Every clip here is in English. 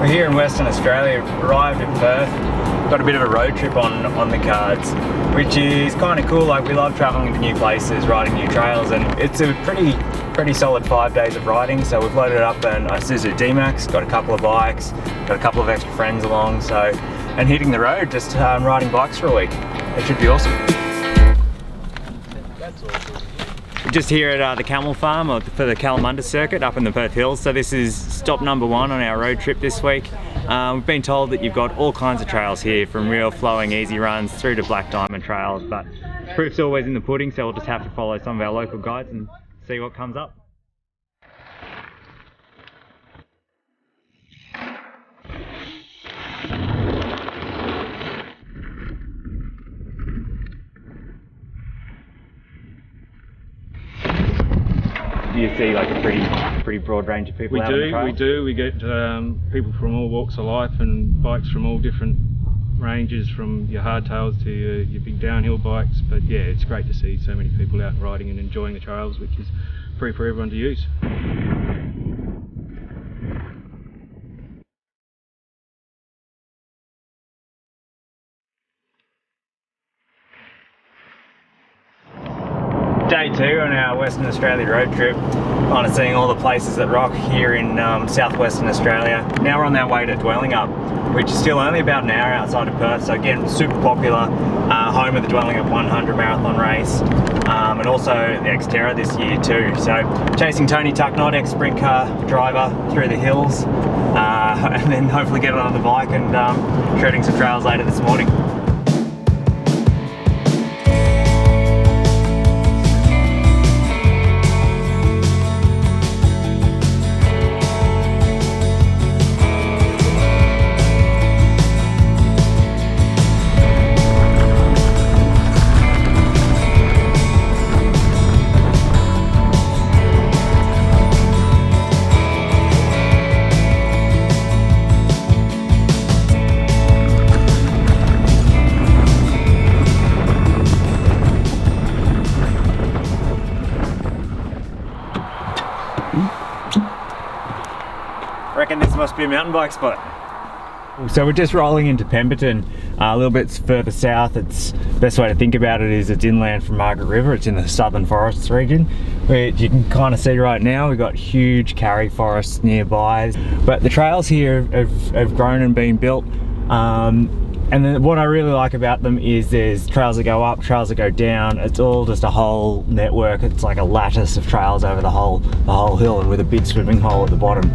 We're here in Western Australia, arrived in Perth, got a bit of a road trip on the cards, which is kind of cool. Like, we love travelling to new places, riding new trails, and it's a pretty solid 5 days of riding. So we've loaded up an Isuzu D-Max, got a couple of bikes, got a couple of extra friends along, and hitting the road, just riding bikes for a week. It should be awesome. We're just here at the Camel Farm for the KALAMUNDA circuit up in the Perth Hills. So this is stop number 1 on our road trip this week. We've been told that you've got all kinds of trails here, from real flowing easy runs through to black diamond trails, but proof's always in the pudding, so we'll just have to follow some of our local guides and see what comes up. Do you see like a pretty broad range of people out on the trail? We do. We get people from all walks of life and bikes from all different ranges, from your hardtails to your big downhill bikes. But yeah, it's great to see so many people out riding and enjoying the trails, which is free for everyone to use. Day 2 on our Western Australia road trip, kind of seeing all the places that rock here in southwestern Australia. Now we're on our way to DWELLINGUP, which is still only about an hour outside of Perth, so again, super popular, home of the DWELLINGUP 100 marathon race, and also the Xterra this year too. So chasing Tony Tucknott, ex-sprint car driver, through the hills, and then hopefully get on the bike and shredding some trails later this morning. I reckon this must be a mountain bike spot. So we're just rolling into Pemberton, a little bit further south. It's best way to think about it is it's inland from Margaret River. It's in the southern forests region, which you can kind of see right now. We've got huge karri forests nearby, but the trails here have grown and been built. And then what I really like about them is there's trails that go up, trails that go down. It's all just a whole network. It's like a lattice of trails over the whole hill, and with a big swimming hole at the bottom.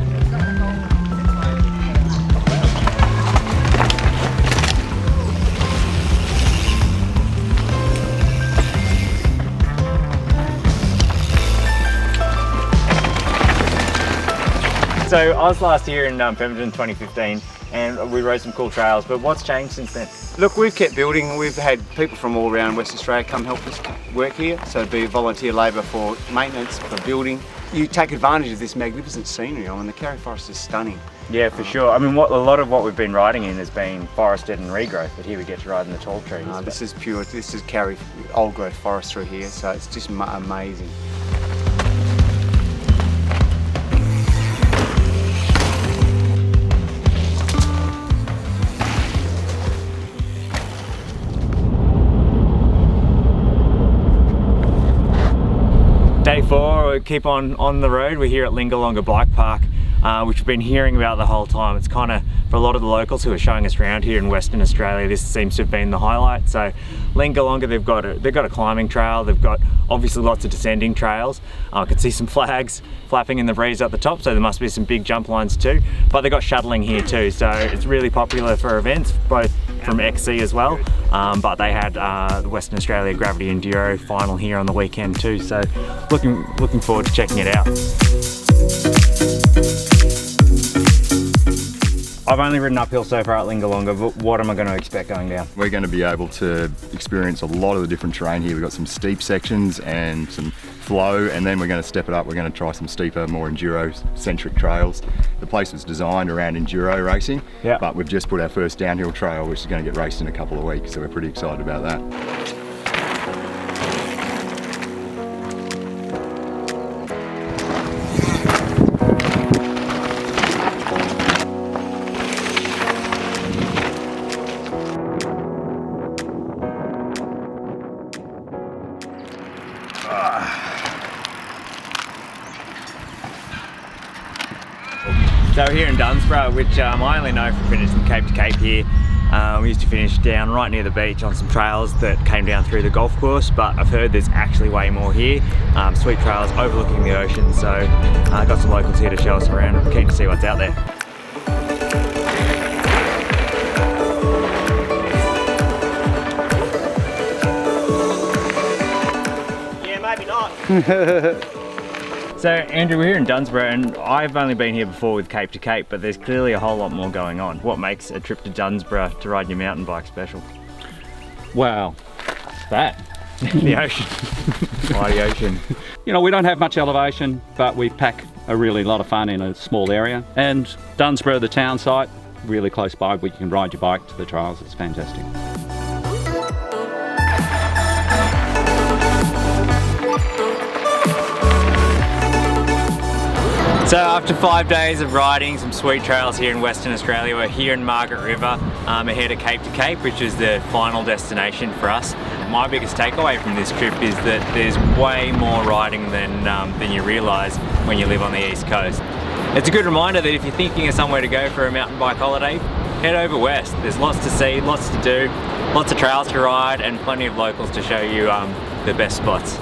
So I was last year in Pemberton 2015, and we rode some cool trails, but what's changed since then? Look, we've kept building. We've had people from all around West Australia come help us work here, so it'd be volunteer labour for maintenance, for building. You take advantage of this magnificent scenery. I mean, the karri forest is stunning. Yeah, for sure. I mean, a lot of what we've been riding in has been forested and regrowth, but here we get to ride in the tall trees. This is pure, this is karri, old growth forest through here, so it's just amazing. Day 4, we keep on the road. We're here at LINGA Bike Park, which we've been hearing about the whole time. It's kind of, for a lot of the locals who are showing us around here in Western Australia, this seems to have been the highlight. So LINGA, they've got a climbing trail. They've got obviously lots of descending trails. I can see some flags flapping in the breeze at the top, so there must be some big jump lines too. But they've got shuttling here too, so it's really popular for events, both from XC as well. But they had the Western Australia Gravity Enduro final here on the weekend too, so looking forward to checking it out. I've only ridden uphill so far at LINGA, but what am I going to expect going down? We're going to be able to experience a lot of the different terrain here. We've got some steep sections and some flow, and then we're going to step it up. We're going to try some steeper, more enduro-centric trails. The place was designed around enduro racing, but we've just put our first downhill trail, which is going to get raced in a couple of weeks, so we're pretty excited about that. So we're here in Dunsborough, which I only know from finishing Cape to Cape here. We used to finish down right near the beach on some trails that came down through the golf course, but I've heard there's actually way more here. Sweet trails overlooking the ocean, so I got some locals here to show us around. I'm keen to see what's out there. Yeah, maybe not. So Andrew, we're here in Dunsborough and I've only been here before with Cape to Cape, but there's clearly a whole lot more going on. What makes a trip to Dunsborough to ride your mountain bike special? Wow, that. The ocean. Why the ocean? You know, we don't have much elevation, but we pack a really lot of fun in a small area. And Dunsborough, the town site, really close by, where you can ride your bike to the trails. It's fantastic. So after 5 days of riding some sweet trails here in Western Australia, we're here in Margaret River, ahead of Cape to Cape, which is the final destination for us. My biggest takeaway from this trip is that there's way more riding than you realise when you live on the East Coast. It's a good reminder that if you're thinking of somewhere to go for a mountain bike holiday, head over west. There's lots to see, lots to do, lots of trails to ride and plenty of locals to show you the best spots.